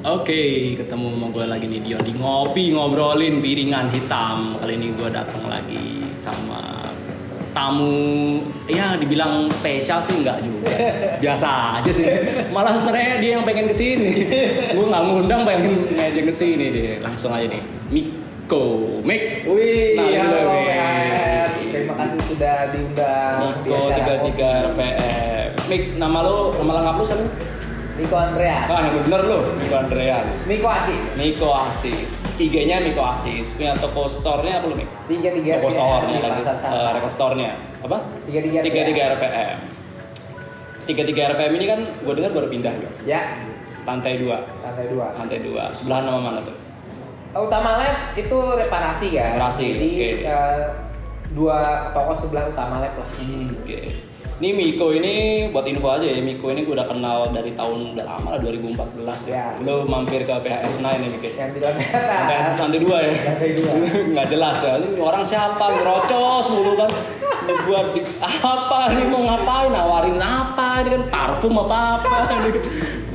Oke, ketemu sama gue lagi nih Dion di ngopi ngobrolin piringan hitam. Kali ini gue datang lagi sama tamu, ya dibilang spesial sih enggak juga, biasa aja sih. Malah sebenarnya dia yang pengen kesini. Gue nggak ngundang, pengen ngajak kesini dia. Langsung aja nih, Miko, Mik. Wih, halo Mik. PHR. Terima kasih sudah diundang. Miko 33 RPM. Mik, nama lengkap lu siapa? Miko Andrea. Ah, yang bener lu, Miko Andrea. Miko Asis. Miko Asis, IG-nya Miko Asis. Punya toko store-nya apa lu, Mik? 33 Toko store-nya lagi, Pasar Santa. record store-nya. Apa? 33 RPM. 33 RPM ini kan gue dengar baru pindah ya. Ya, Lantai 2. lantai 2. Sebelah nama mana tuh? Utama lab itu reparasi kan. Reparasi, Jadi oke. dua toko sebelah utama lab lah. Oke. Ini Miko ini buat info aja ya. Miko ini gue udah kenal dari tahun udah lama lah, 2014 ya. Ya. Lu mampir ke PHR Senayan ya, Miko. Yang di lantai atas. Lantai 2 ya. Lantai 2. Nggak jelas tuh. Ini orang siapa? Ngerocos mulu kan. Ini buat apa? Ini mau ngapain? Nawarin apa? Ini kan parfum apa? Ini kan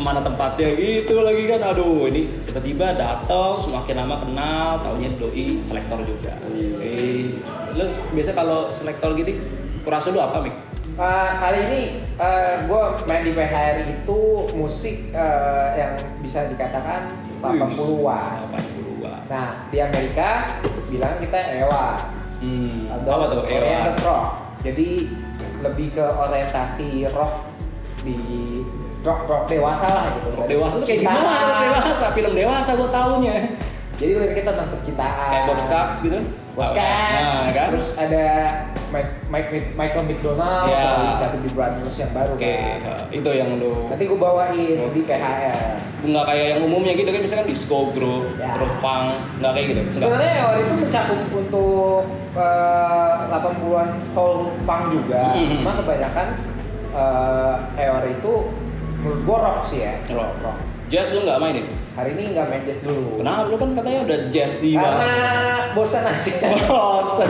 mana tempatnya gitu lagi kan. Aduh, ini tiba-tiba datang, semakin lama kenal, taunya doi selektor juga. Wis. Lu biasa kalau selektor gitu, kurasa lu apa, Mik? Kali ini gue main di PHR itu musik yang bisa dikatakan 80-an. 80-an. Nah, di Amerika bilang kita EWA. Apa tuh? Oriented rock. Jadi lebih ke orientasi rock di rock dewasa lah gitu. Rock dewasa tuh kayak gimana? Rock dewasa, film dewasa gue taunya. Jadi liriknya tentang percintaan. Kayak Bob Scaggs gitu. Bob Scaggs. Nah, kan? Terus ada Michael McDonald Ya. atau Satu di Brothers yang baru Oke, kan. itu yang lu. Nanti gue bawain di PHR. Nggak kayak yang umumnya gitu kan, misalkan disco groove, Ya. terus funk, nggak kayak gitu. Nggak. Sebenarnya EWA itu mencakup untuk 80-an soul funk juga. Cuma kebanyakan EWA itu menurut gue rock sih ya. Rock. Jazz lu nggak mainin? Hari ini nggak main jazz dulu. Kenapa? Lu kan katanya udah jazzy Karena banget. bosan aja. Bosan.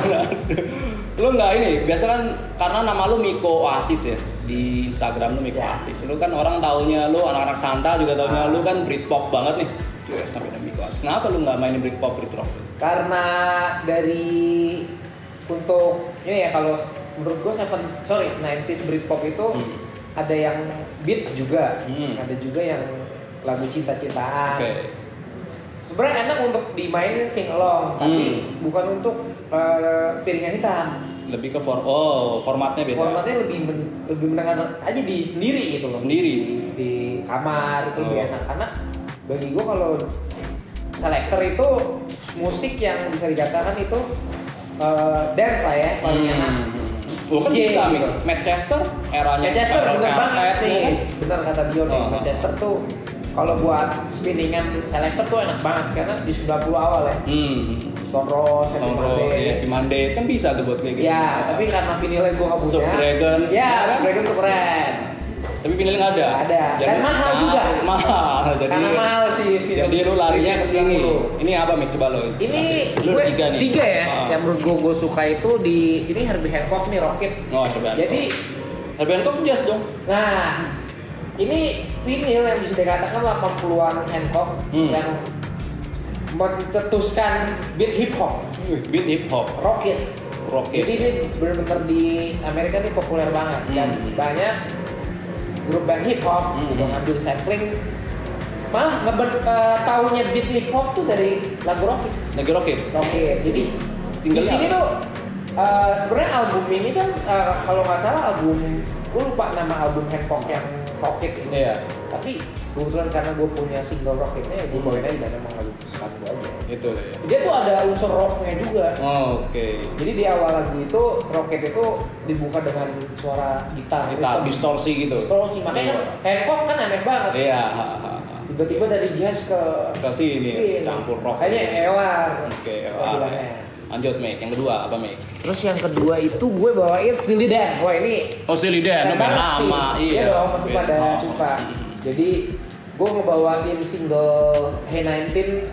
Lu nggak ini, biasa kan karena nama lu Miko Oasis ya. Di Instagram lu Miko Ya. Oasis. Lu kan orang taunya lu, anak-anak Santa juga taunya lu kan Britpop banget nih. Cuy, sampai ada Miko Oasis. Kenapa lu nggak mainin Britpop, Britrock? Karena dari untuk ini ya, kalau menurut gue 90s Britpop itu ada yang beat juga, ada juga yang lagu cinta-cintaan. Oke. Sebenarnya enak untuk dimainin sing along, tapi bukan untuk piringan hitam. Lebih ke formatnya beda. Formatnya lebih mendengar aja di sendiri gitu loh. Sendiri. Di kamar itu lebih enak, karena bagi gue kalau selector itu musik yang bisa dikatakan itu dance lah ya paling enak. Oh kan DJ bisa gitu. nih. Manchester eranya Manchester Spiral bener banget Carpet, sih, kan? bener kata Dion nih. Manchester tuh kalau buat spinningan selector tuh enak banget karena di 90 awal ya. Stone Roses, Happy Mondays kan bisa tuh buat kayak gitu. Ya, tapi karena vinilnya gue gak punya. Subdragon. Ya, Subdragon tuh keren. Tapi vinilnya nggak ada. Nggak ada. Dan mahal juga. Mahal. Karena mahal sih vinyl. Jadi lu larinya ke sini. 90. Ini apa Mik? Coba lo. Ini lu gue tiga nih. Tiga ya. Yang menurut gue suka itu di ini Herbie Hancock nih Rocket. Oh, Herbie Hancock. Jadi Herbie Hancock jazz dong. nah, ini vinyl yang bisa dikatakan 80-an Hancock yang mencetuskan beat hip hop, Beat hip hop. rocket. Jadi ini benar-benar di Amerika ini populer banget dan banyak grup band hip hop juga ngambil sampling, malah taunya beat hip hop tuh dari lagu rocket. Lagi Rocket. Jadi Single di sini tuh sebenarnya album ini kan kalau nggak salah album, gue lupa nama album Hancock yang rocket ini. Iya. Tapi kebetulan karena gue punya single rocketnya, gue bawain aja dan emang lagu kesukaan gue aja. Itu lah ya. Dia tuh ada unsur rocknya juga. Oh, oke. Jadi di awal lagu itu rocket itu dibuka dengan suara gitar. Kita distorsi gitu. Distorsi, makanya Hancock kan aneh banget. Iya. Tiba-tiba dari jazz ke sini campur rock. Kayaknya Ewa. Oke, bilangnya. Lanjut Mik, yang kedua apa Mik? Terus yang kedua itu gue bawain Steely Dan. Wah ini Oh Steely Dan, band lama. Iya dong, masih Band pada lama. suka. Jadi gue ngebawain single Hey 19,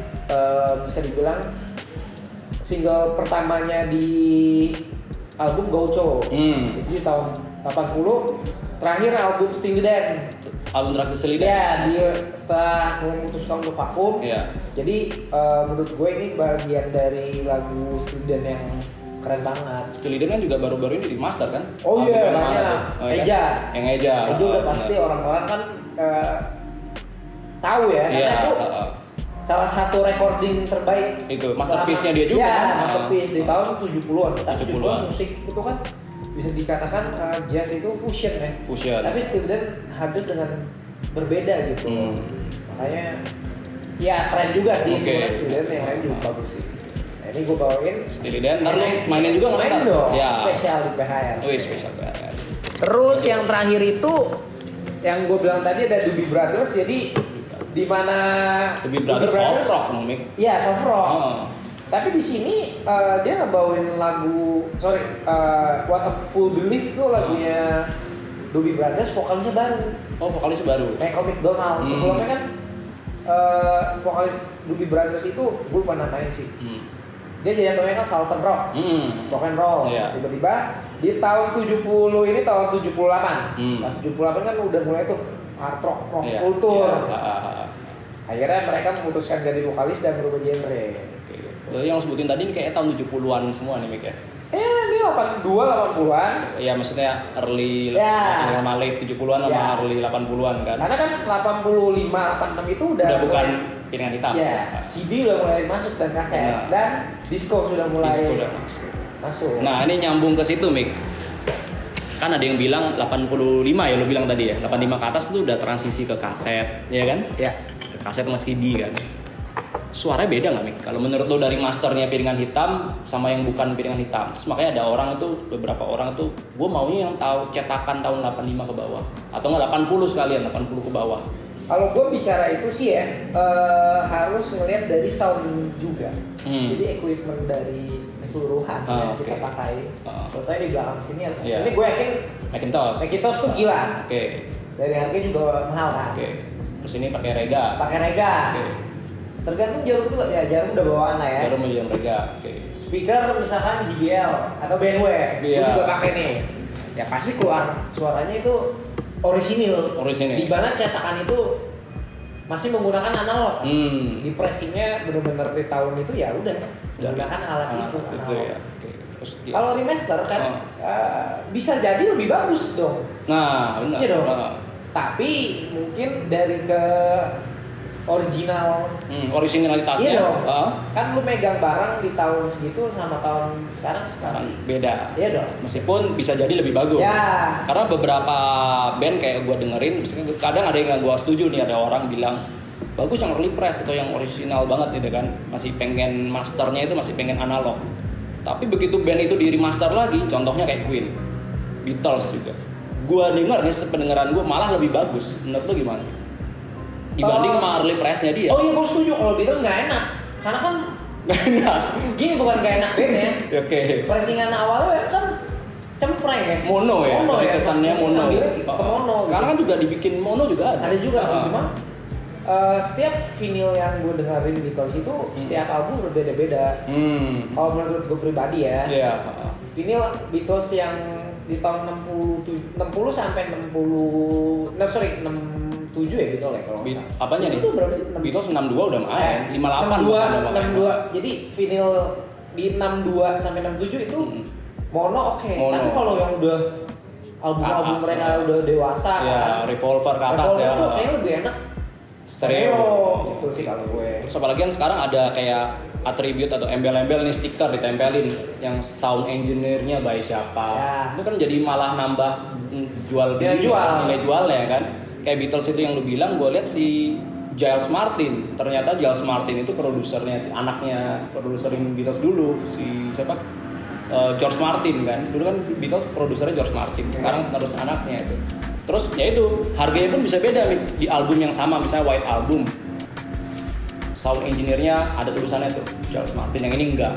bisa dibilang single pertamanya di album Gaucho. Jadi tahun 80 terakhir album Steely Dan. album terakhir Steely Dan. Ya, dia setelah memutuskan untuk vakum. Iya. Jadi menurut gue ini bagian dari lagu Steely Dan yang keren banget. Steely Dan kan juga baru-baru ini di master kan? Oh Album iya, yang mana banyak. tuh? Oh, iya Eja. kan? Yang Eja. Itu udah pasti benar. orang-orang kan tahu ya, Iya. karena itu salah satu recording terbaik. Itu masterpiece-nya dia juga ya, kan? masterpiece di tahun 70-an. Tapi 70-an. musik itu kan bisa dikatakan jazz itu fusion ya. Fusion. Tapi Steely Dan hadir dengan berbeda gitu. Makanya ya keren juga sih Oke. sebenarnya Steely Dan yang lain juga bagus sih. Nah, ini gue bawain Steely Dan, ntar lu mainin juga nggak? main dong, Siap. spesial di PHR. Wih, spesial banget. Terus yang terakhir itu yang gue bilang tadi ada Doobie Brothers, jadi di mana Doobie Brothers soft rock, Mik. Iya, soft rock. Oh. Tapi di sini dia ngebawain lagu What a Fool Belief tuh lagunya Doobie Brothers, vokalisnya baru. Oh, vokalisnya baru. Michael McDonald. Sebelumnya kan vokalis Doobie Brothers itu gue lupa namanya sih. Dia jatuhnya kan Southern Rock, rock and roll. Iya. Tiba-tiba di tahun 70 ini tahun 78. Nah, 78 kan udah mulai tuh hard rock, rock Iya. kultur. Iya. Akhirnya mereka memutuskan jadi vokalis dan berubah genre. Oke. Lalu yang lo sebutin tadi ini kayaknya tahun 70-an semua nih, Mik ya? Ini 82, 80-an. Iya, maksudnya early Ya. sama late 70-an sama Ya. early 80-an kan? Karena kan 85, 86 itu udah bukan mulai- piringan hitam. Ya, CD udah mulai masuk dan kaset Ya. dan disco sudah mulai Disco udah masuk. masuk. Nah, ini nyambung ke situ, Mik. Kan ada yang bilang 85 ya, lo bilang tadi ya. 85 ke atas tuh udah transisi ke kaset, ya kan? Ya. Ke kaset sama CD kan. Suaranya beda nggak, Mik? Kalau menurut lo dari masternya piringan hitam sama yang bukan piringan hitam. Terus makanya ada orang itu, beberapa orang itu, gue maunya yang tahu cetakan tahun 85 ke bawah. Atau nggak 80 sekalian, 80 ke bawah. Kalau gue bicara itu sih ya harus ngelihat dari sound juga. Jadi equipment dari keseluruhan yang kita oke. pakai. Contohnya di belakang sini. Iya. Ini gue yakin Macintosh. Macintosh tuh gila. Oke. Dari harga juga mahal kan. Oke. Terus ini pakai Rega. Pakai Rega. Oke. Tergantung jarum juga ya, jarum udah bawaan lah ya. Jarum aja Rega. Oke. Speaker misalkan JBL atau Bandware, gue Iya. juga pakai nih. Ya pasti keluar suaranya itu orisinil. Orisinil. Di mana cetakan itu masih menggunakan analog. Di pressingnya benar-benar di tahun itu ya udah menggunakan alat itu. Itu analog. ya. Oke. Terus Kalau remaster kan bisa jadi lebih bagus dong. Nah, benar. Iya dong. Nah. Tapi mungkin dari ke original. Originalitasnya. Iya dong. ah, Kan lu megang barang di tahun segitu sama tahun sekarang sekarang pasti. beda. Iya dong. Meskipun bisa jadi lebih bagus. Ya. Karena beberapa band kayak gue dengerin, misalnya kadang ada yang gue setuju nih, ada orang bilang bagus yang early press atau yang original banget gitu kan, masih pengen masternya itu masih pengen analog. Tapi begitu band itu di remaster lagi, contohnya kayak Queen, Beatles juga. Gue denger nih sependengaran gue malah lebih bagus. Menurut lo gimana? Dibanding sama early pressnya dia. Oh iya, gue setuju kalau Beatles nggak enak. Karena kan Gak enak. gini bukan nggak enak bandnya. Oke. Pressingan awalnya kan cempreng ya. Mono ya, Mono lebih ya. kesannya mono. Ambilnya ke mono. Sekarang kan juga dibikin mono juga ada. Ada juga sih, Ah. cuma setiap vinyl yang gue dengerin Beatles itu setiap album berbeda-beda. Kalau menurut gue pribadi ya, Iya. vinyl Beatles yang di tahun 60 sampai 67 ya gitu lah kalau nggak salah. Apanya nih? Itu berapa sih? Beatles 62 udah main, 58 62, bahkan udah main. 62. Jadi vinyl di 62 sampai 67 itu mono oke. Mono. Tapi kalau yang udah album-album Atas, mereka ya. udah dewasa Ya, kan, Revolver ke atas Revolver ya. tuh kayaknya lebih enak Stereo. gitu sih kalau gue. Terus apalagi kan sekarang ada kayak atribut atau embel-embel nih, stiker ditempelin yang sound engineer-nya by siapa. Ya. Itu kan jadi malah nambah nilai jualnya kan. Kayak Beatles itu yang lu bilang, gue lihat si Giles Martin. Ternyata Giles Martin itu produsernya, si anaknya produserin Beatles dulu, si siapa? George Martin kan. Dulu kan Beatles produsernya George Martin. Sekarang penerus anaknya itu. Terus ya itu harganya pun bisa beda nih di album yang sama, misalnya White Album. Sound engineer-nya ada tulisannya tuh George Martin, yang ini enggak.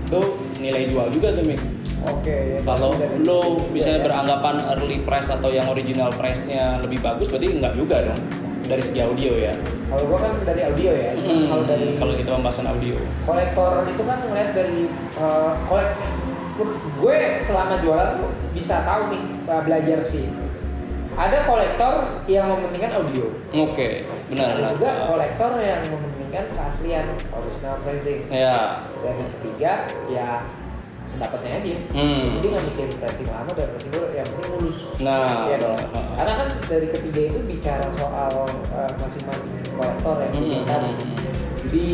Itu nilai jual juga tuh, Mik. Oke. Kalau lo misalnya ya. beranggapan early press atau yang original press-nya lebih bagus, berarti enggak juga dong dari segi audio ya. Kalau gue kan dari audio ya. Kalau dari Kalau kita pembahasan audio. kolektor itu kan ngeliat dari gue selama jualan tuh bisa tahu nih belajar sih ada kolektor yang mementingkan audio. Oke, benar. Ada juga kolektor yang mementingkan keaslian, original pricing. Ya. Dan yang ketiga ya sedapatnya aja. Jadi nggak mikirin pricing lama dan pricing baru, yang penting mulus. Nah, ya dong. Karena kan dari ketiga itu bicara soal masing-masing kolektor yang kan. Jadi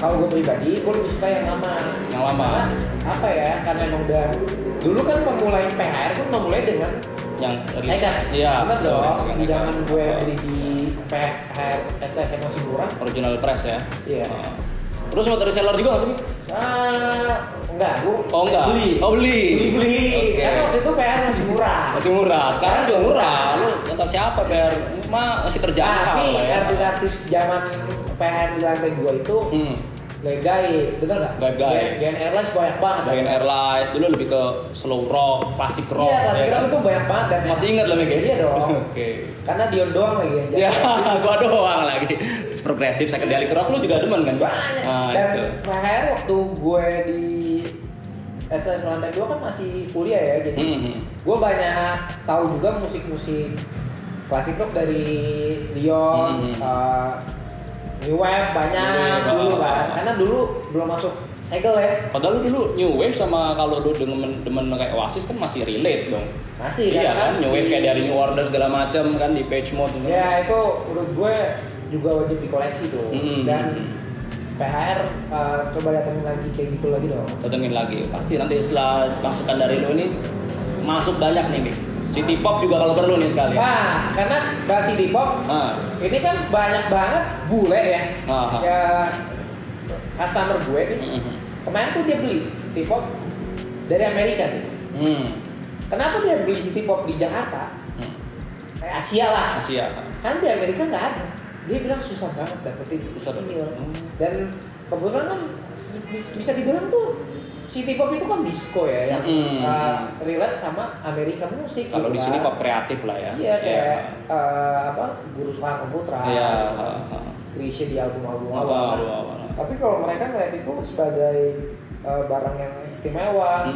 kalau gue pribadi, gue lebih suka yang lama. Yang lama. Karena apa ya? Karena emang udah dulu kan memulai PHR kan memulai dengan yang second. Iya. Benar dong. Second. Di zaman gue beli di PHR STS yang masih murah. Original press ya. Iya. Terus mau reseller juga nggak sih? Enggak, gue beli. Beli. Oke. Karena waktu itu PHR masih murah. Masih murah. Sekarang juga murah. Lu kata siapa biar masih terjangkau Tapi lah ya. artis-artis zaman PHR di lantai 2 itu gaib, bener nggak? Gaib. Gen Airlines banyak banget. Gen Airlines dulu lebih ke slow rock, classic rock. Iya, classic ya rock kan? itu banyak banget dan Masih ingat lah Mik? Iya dong. Oke. Karena Dion doang lagi yang Ya, gua doang lagi. Progresif psychedelic rock lu juga demen kan? banyak. Nah, Dan itu. PHR waktu gue di STS lantai 2 kan masih kuliah ya, jadi gue banyak tahu juga musik-musik classic rock dari Dion, New Wave banyak dulu kan, karena dulu belum masuk segel ya. Padahal lu dulu New Wave sama kalau lu demen kayak Oasis kan masih relate dong. Masih Iya kan? New Wave di- kayak dari New Order segala macam kan di Page Mode gitu. Ya itu menurut gue juga wajib dikoleksi tuh. Dan PHR coba datengin lagi kayak gitu lagi dong. Datengin lagi. Pasti nanti setelah masukan dari lu ini masuk banyak nih, Mik. City Pop juga kalau perlu nih sekali. Pas, karena bahas City Pop ini kan banyak banget bule ya. Ya customer gue nih. Kemarin tuh dia beli City Pop dari Amerika nih. Kenapa dia beli City Pop di Jakarta? Asia lah. Asia. Kan di Amerika nggak ada. Dia bilang susah banget dapetin. Susah dapetin. Dan kebetulan kan bisa dibilang tuh City Pop itu kan disco ya yang relate sama American musik. Kalau gitu di sini kan. pop kreatif lah ya. Iya kayak Guru Soekarno Putra. Iya. Krisya di album-album Awal. Tapi kalau mereka ngeliat itu sebagai barang yang istimewa,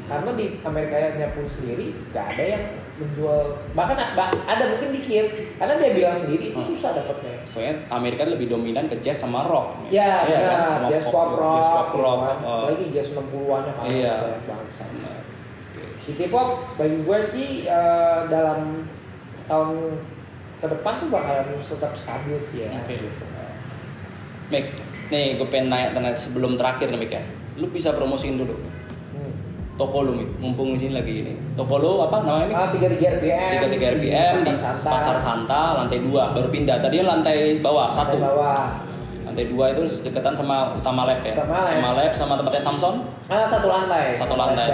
karena di Amerikanya pun sendiri nggak ada yang menjual, bahkan ada mungkin dikit, karena dia bilang sendiri itu susah dapetnya. Soalnya Amerika lebih dominan ke jazz sama rock. Ya, Iya kan? Sama jazz pop rock, Jazz pop rock. apalagi jazz 60-an-nya kan Iya. banyak banget sana. City Pop bagi gue sih dalam tahun ke depan tuh bakalan tetap stabil sih ya. Oke. Mik, nih gue pengen nanya sebelum terakhir nih Mik ya. Lu bisa promosiin dulu toko lu Mik, mumpung di sini lagi ini. Toko lu apa namanya Mik? 33 RPM. 33 RPM di Pasar Santa lantai 2, baru pindah. Tadinya lantai bawah 1. Lantai 2 itu dekatan sama Utama Lab ya. Utama Lab sama tempatnya Samson. Satu lantai. Satu lantai.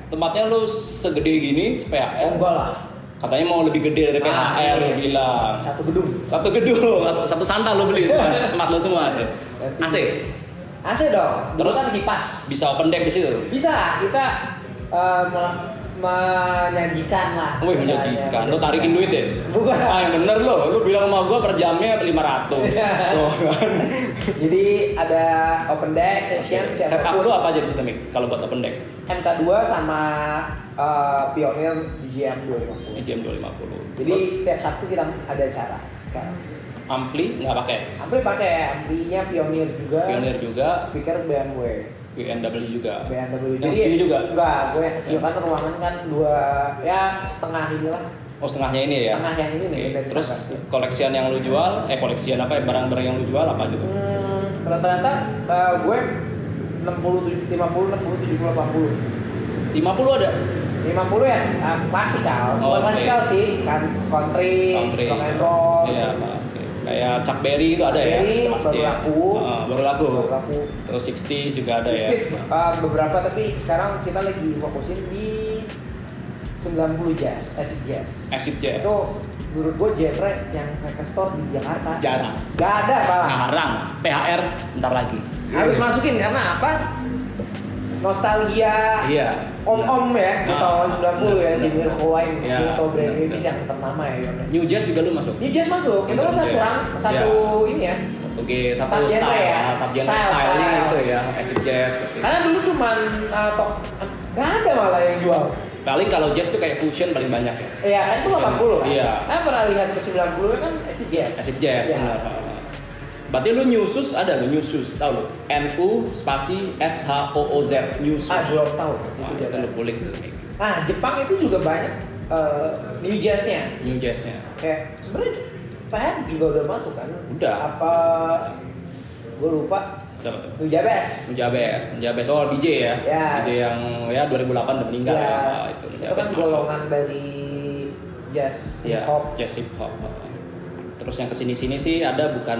Tempatnya lu segede gini PHR. Enggak lah. Katanya mau lebih gede dari PHR lu bilang. Satu gedung. Satu Santa lu beli semua. Tempat lu semua tuh. AC. AC dong. Terus kan kipas. Bisa open deck di situ. Bisa kita menyajikan lah. Wih, menyajikan. Lu tarikin duit ya? Bukan. Yang bener lo. Lu bilang sama gua per jamnya 500. Tuh kan. Jadi ada open deck session. Setup lu apa aja di situ Mik? Kalau buat open deck? MK2 sama Pioneer DJM 250. DJM 250. Jadi setiap Sabtu kita ada acara sekarang. Ampli nggak pakai? Ampli pakai, amplinya Pioneer juga. Speaker BMW. BMW juga. BMW. Yang segini juga? Enggak, gue yang kecil kan ruangan kan 2 ya setengah inilah. Oh, setengahnya ini ya? Setengah yang ini nih. Terus koleksian yang lu jual, koleksian apa ya, barang-barang yang lu jual apa gitu? Rata-rata gue 60, 50, 60, 70, 80. 50 ada? 50 ya, klasikal. Bukan klasikal sih, kan country, rock and roll. Iya, oke. Kayak Chuck Berry itu ada ya? Pasti ya. Baru laku. Terus 60s juga ada ya? 60s beberapa, tapi sekarang kita lagi fokusin di 90 jazz, acid jazz. Acid jazz. Itu menurut gue genre yang record store di Jakarta jarang. Gak ada malah. Jarang. PHR bentar lagi. Harus masukin karena apa? Nostalgia. Iya. Om-om ya di tahun 90 ya di Mirkowain Iya, atau Brand Davis yang ternama ya. New Jazz juga lu masuk? New Jazz masuk. Itu kan satu ini ya. Satu style ya. Subgenre style-nya itu ya. Acid jazz. Karena dulu cuman gak ada malah yang jual. Paling kalau jazz tuh kayak fusion paling banyak ya. Iya kan itu 80 kan? Iya. Nah pernah lihat ke 90 kan acid jazz. Acid jazz, Iya. benar. Berarti lu Newsus ada lu Newsus, tahu lu? NU spasi SHOOZ Newsus. Belum tahu. Wah, Itu itu dia. lu kulik tuh. Nah Jepang itu juga banyak new jazznya. New jazznya. Kayak sebenarnya PHR juga udah masuk kan? Udah. Apa? Gue lupa. Siapa tuh? New Jabez. Nujabes. Oh DJ ya. Ya. DJ yang ya 2008 udah meninggal Ya. ya. Itu Itu Nujabes kan masuk. golongan dari jazz Ya, hip hop. jazz hip hop. Terus yang kesini-sini sih ada bukan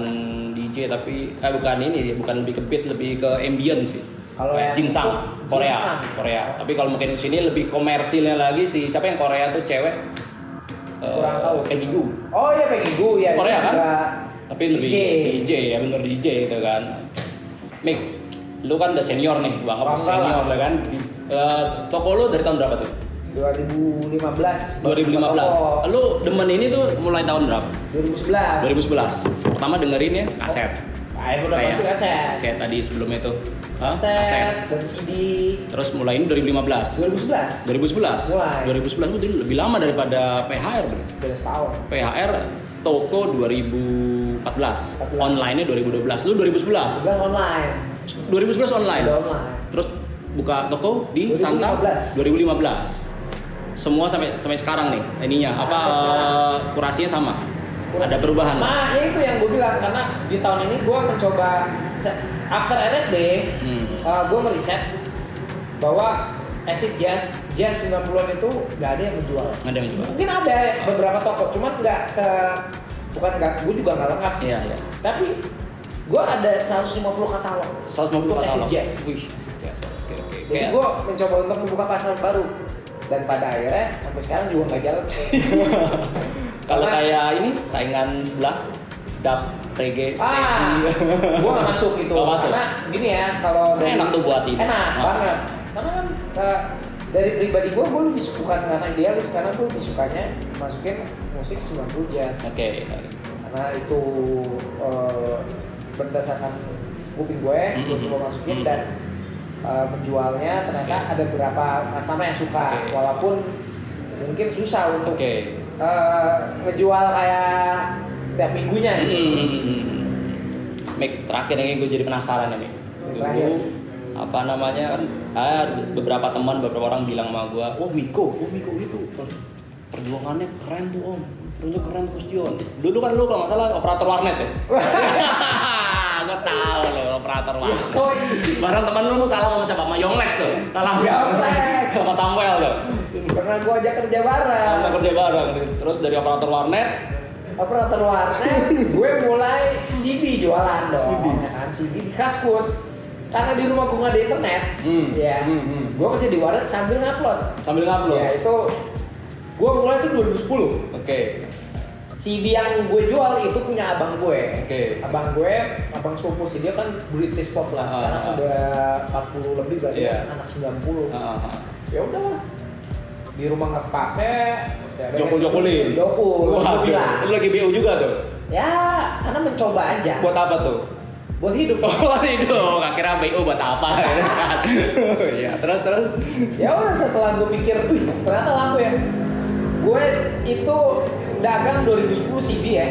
DJ tapi bukan ini, bukan lebih ke beat, lebih ke ambient sih. Kalau Kayak yang Jinsang, itu, Korea. Jinsang. Korea. Tapi kalau mungkin di sini lebih komersilnya lagi sih. Siapa yang Korea tuh cewek? Kurang tahu. Peggy Goo. Oh iya Peggy Goo ya. Korea itu kan? juga Tapi lebih DJ ya, bener DJ gitu kan. Mik, lu kan udah senior nih, gua anggap Bangga senior lah. lah kan. Toko lu dari tahun berapa tuh? 2015. 2015. Lu demen ini tuh mulai tahun berapa? 2011. 2011. Pertama dengerin ya kaset. Udah Kayak- pasti kaset. Kayak tadi sebelumnya itu. Hah? Kaset dan CD. Terus mulai ini 2015. 2011. 2011. Mulai. 2011 itu lebih lama daripada PHR bro. Beda setahun. PHR toko 2014. 14. Online-nya 2012. Lu 2011. 11 online. 2011 online. Udah online. Terus buka toko di 2015. Santa 2015. Semua sampai sekarang nih ininya apa kurasinya sama? Ada perubahan? Nah, ya itu yang gue bilang karena di tahun ini gue mencoba after RSD, gue meriset bahwa acid jazz 90-an itu nggak ada yang menjual. Nggak ada yang jual. Mungkin ada beberapa toko, cuman nggak gue juga nggak lengkap sih. Iya, iya. Tapi gue ada 150 katalog. 150 Untuk katalog. acid jazz. Wih, acid jazz. Oke. Jadi Kayak gue mencoba untuk membuka pasar baru dan pada akhirnya sampai sekarang juga nggak jalan. kalau Karena- kayak ini saingan sebelah dub reggae steady. gue nggak masuk itu. Nggak masuk. Karena gini ya, kalau dari Enak tuh buat ini. enak Ah. banget. Karena kan dari pribadi gue lebih bukan karena idealis, karena gue lebih sukanya masukin musik 90 jazz. Oke. Karena itu berdasarkan kuping gue coba masukin dan menjualnya ternyata ada beberapa customer yang suka, Oke. walaupun mungkin susah untuk Oke. ngejual kayak setiap minggunya gitu. Mik, terakhir ini gue jadi penasaran ya Mik. Terakhir. Dulu apa namanya kan beberapa teman beberapa orang bilang sama gue, oh Miko itu perjuangannya keren tuh om, perjuangannya keren Kus Jon. Dulu kan lu kalau nggak salah operator warnet ya. Gue tahu lo operator warnet. Oh iya. Barang teman lu tuh salah sama siapa? Sama Yonglex tuh. Salah. Yonglex. Sama Samuel tuh. Pernah gue ajak kerja bareng. Sama kerja bareng. Terus dari operator warnet Operator warnet, gue mulai CD jualan dong. CD. Ya kan, CD di Kaskus. Karena di rumah gue nggak ada internet, ya, gue kerja di warnet sambil ngupload. sambil ngupload. Ya itu, gue mulai tuh 2010. Oke. CD yang gue jual itu punya abang gue. Oke. Abang sepupu sih, dia kan British pop lah. Sekarang udah 40 lebih berarti Iya. anak 90. Ah. Ya udahlah. Di rumah nggak kepake. Ya, Jokul-jokulin. Jokul. Wah, Gue bilang. lu lagi BU juga tuh. Ya, karena mencoba aja. Buat apa tuh? Buat hidup. Oh itu, gak kira BU buat apa gitu kan. Ya, terus. Ya udah setelah gue pikir, ternyata laku ya. Gue itu dagang 2010 CD ya.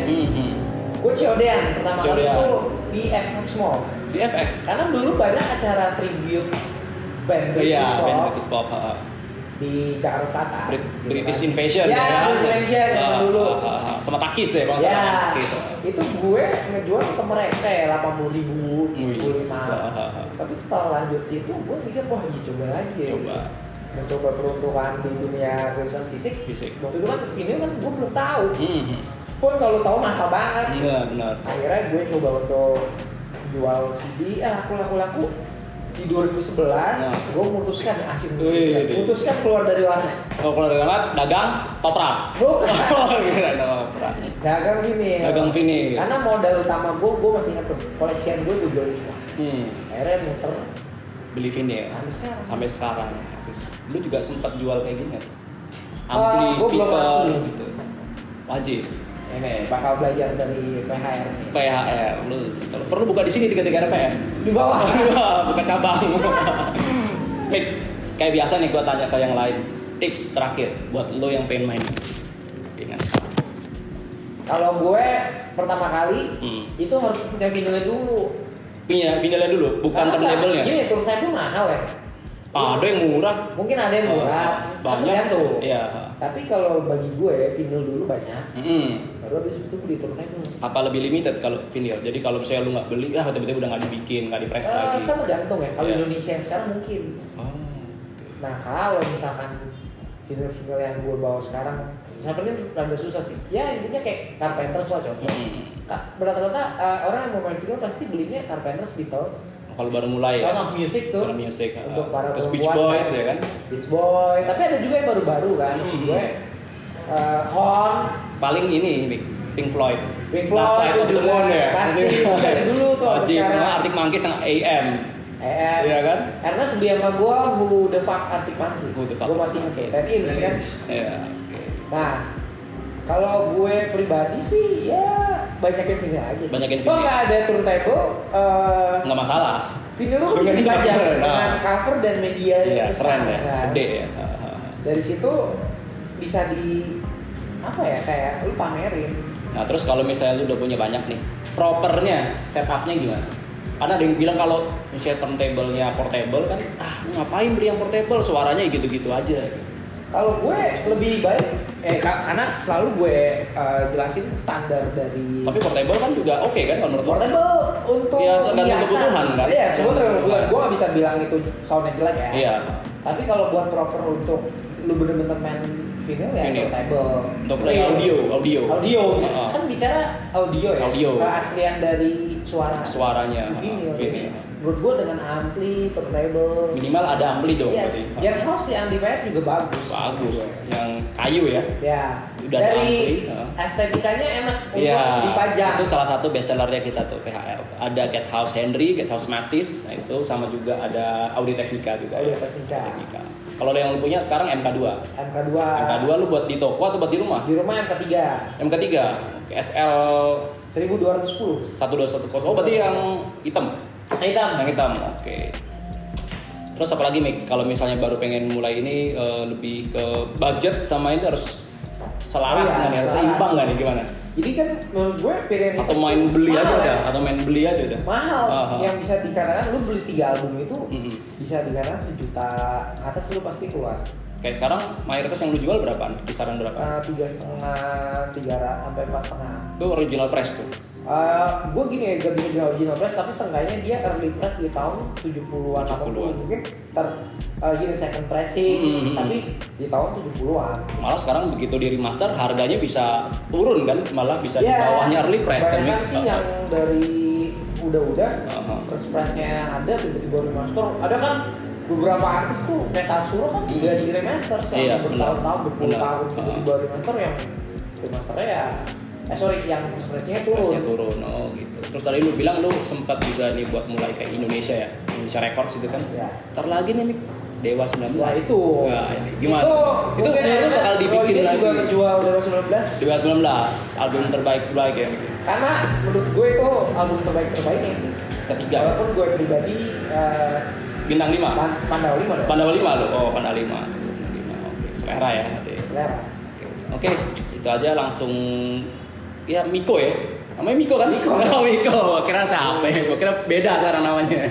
Gue COD-an pertama kali COD-an. itu di FX Mall. Di FX. Karena dulu banyak acara tribute band Iya, British Pop band British Pop. di Jakarta Selatan. British Invasion Ya, British Invasion zaman dulu. Sama Takis ya, Bang. Ya, Takis. itu gue ngejual ke mereka ya 80.000, Wih, 75. Tapi setelah lanjut itu gue mikir wah coba lagi ya. Coba. Mencoba peruntukan di dunia tulisan fisik. Waktu itu kan vinyl kan gue belum tahu. Pun kalau tahu mahal banget. Benar. Akhirnya gue coba untuk jual CD, laku. Di 2011 gue memutuskan memutuskan keluar dari warnet. Kalau keluar dari warnet, dagang toprak. Bukan. Oh, kira toprak. Dagang vinil. Dagang vinil. Karena modal utama gue masih ingat tuh, koleksian gue jual semua. Akhirnya muter Beli vinil. Sampai sekarang. Lu juga sempat jual kayak gini tuh. Ampli, gua belum speaker mampu. gitu. Wajib. Ini bakal belajar dari PHR nih. PHR, lu perlu buka di sini 33 RPM. Di bawah. Buka cabang. Mik, kayak biasa nih gua tanya ke yang lain. tips terakhir buat lo yang pengen main dengan Kalau gue pertama kali itu harus punya vinilnya dulu. punya vinilnya dulu, bukan turntable-nya. Gini, turntable mahal ya. Ada yang murah. Mungkin ada yang murah, banyak tuh. Iya. Tapi kalau bagi gue vinil dulu banyak. Baru habis itu beli turntable. Apa lebih limited kalau vinil? Jadi kalau misalnya lu nggak beli, tiba-tiba udah nggak dibikin, nggak dipres lagi. Kan tergantung ya. Kalau Iya. Indonesia yang sekarang mungkin. Nah kalau misalkan vinil-vinil yang gue bawa sekarang, misalnya ini rada susah sih. Ya intinya kayak Carpenters lah contoh. Rata-rata orang yang mau main vinil pasti belinya Carpenters, Beatles. Kalau baru mulai Sound ya. of Music tuh. Sound of Music. Untuk para terus Beach perempuan Boys ya kan. Beach Boy. Tapi ada juga yang baru-baru kan. Maksud gue Horn. Paling ini Pink Floyd. Pink Floyd Side of the juga Moon ya. pasti dari dulu tuh sampai Wajib. sekarang. Arctic Monkeys yang AM. Iya kan? Karena sebelum sama gue Who the Fuck Arctic Monkeys. Who the Fuck Gue masih Arctic nge-10 inch kan. Iya, oke. Nah, kalau gue pribadi sih ya banyakin vinil aja. Banyakin Kalau vinil. nggak ada turntable, Nggak masalah. vinil tuh bisa dipajang dengan cover dan media Iya, yang keren ya. kan. Gede ya. Dari situ bisa di apa ya kayak lu pamerin. Nah terus kalau misalnya lu udah punya banyak nih, propernya, setupnya gimana? Karena ada yang bilang kalau misalnya turntable-nya portable kan, lu ngapain beli yang portable, suaranya gitu-gitu aja. Kalau gue lebih baik, karena selalu gue jelasin standar dari. Tapi portable kan juga oke kan kalau menurut lo? Portable untuk ya, tergantung hiasan. kebutuhan kan? Iya, sebenarnya kebutuhan. Gue nggak bisa bilang itu soundnya jelek ya. Iya. Tapi kalau buat proper untuk lu bener-bener main vinyl ya Vinyl. portable. Untuk play audio. Kan bicara audio ya. Audio. Keaslian dari Suaranya. vinyl. Vinyl. Menurut gue dengan ampli, turntable. Minimal ada ampli dong. Iya, berarti. Jam house yang amplifier juga bagus. Bagus. Yang kayu ya. Ya. Udah ada dari ampli, estetikanya enak untuk Iya. dipajang. Itu salah satu bestsellernya kita tuh PHR. Ada Cat House Henry, Cat House Matis. Nah itu sama juga ada Audio Technica juga. Audio ya. Technica. Kalau yang lu punya sekarang MK2. MK2. MK2 lu buat di toko atau buat di rumah? Di rumah MK3. MK3. Oke, SL 1210. 1210. Oh, berarti yang hitam. Hitam. Yang hitam. Oke. Terus apa lagi, Mik? Kalau misalnya baru pengen mulai ini lebih ke budget sama ini harus selaras nggak nih? Harus seimbang nggak nih gimana? Jadi kan menurut gue pilihan Atau itu main beli aja mahal, udah? ya. Atau main beli aja udah? Mahal. Aha. Yang bisa dikatakan lu beli 3 album itu bisa dikatakan 1 juta atas lu pasti keluar. Kayak sekarang mayoritas yang lu jual berapaan? Kisaran berapa? 3,5, 300 sampai 4,5. Itu original press tuh. Gue gini ya, gak bisa bilang original press, tapi seenggaknya dia early press di tahun 70-an, 80-an. Mungkin gini second pressing, tapi di tahun 70-an. Malah sekarang begitu di remaster harganya bisa turun kan? Malah bisa di bawahnya early press kan? Banyak sih yang dari udah first pressnya ada tiba-tiba remaster. Ada kan beberapa artis tuh kayak Kasuro kan udah di remaster selama bertahun-tahun, berpuluh-tahun tiba-tiba remaster yang remasternya ya yang ekspresinya turun. Oh gitu. Terus tadi lu bilang lu sempat juga nih buat mulai kayak Indonesia ya, Indonesia Records itu kan. Ya. Ntar lagi nih Mik, Dewa 19. Nah itu. Nah, ini gimana? Itu mungkin lu bakal dibikin lagi. juga menjual Dewa 19. Dewa 19, album terbaik ya Mik. Karena menurut gue itu album terbaiknya. Ketiga. Walaupun gue pribadi Bintang 5. Pandawa 5 dong. Pandawa 5 lo. Oh, Pandawa 5. Oke, selera ya hati. Selera. Oke, itu aja langsung ya Miko ya. Namanya Miko kan? Miko. Oh, Miko. Kira siapa ya? Gua kira beda sekarang namanya.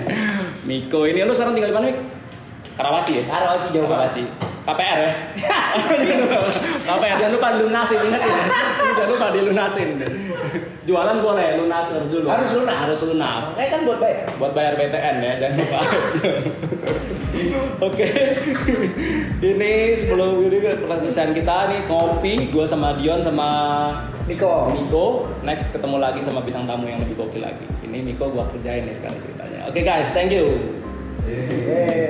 Miko ini lu sekarang tinggal di mana, Mik? Karawaci ya? Karawaci Jawa Barat. Karawaci. KPR ya? KPR jangan lupa lunasin, ingat ya. Jangan lupa dilunasin. Jualan boleh, lunas dulu. Harus lunas. Harus lunas. Makanya kan buat bayar. Buat bayar BTN ya, jangan lupa. Oke. Ini sebelum ini perpisahan kita nih ngopi, gue sama Dion sama Miko. Next ketemu lagi sama bintang tamu yang lebih gokil lagi. Ini Miko gue kerjain nih sekarang ceritanya. Oke guys, thank you. Yeah.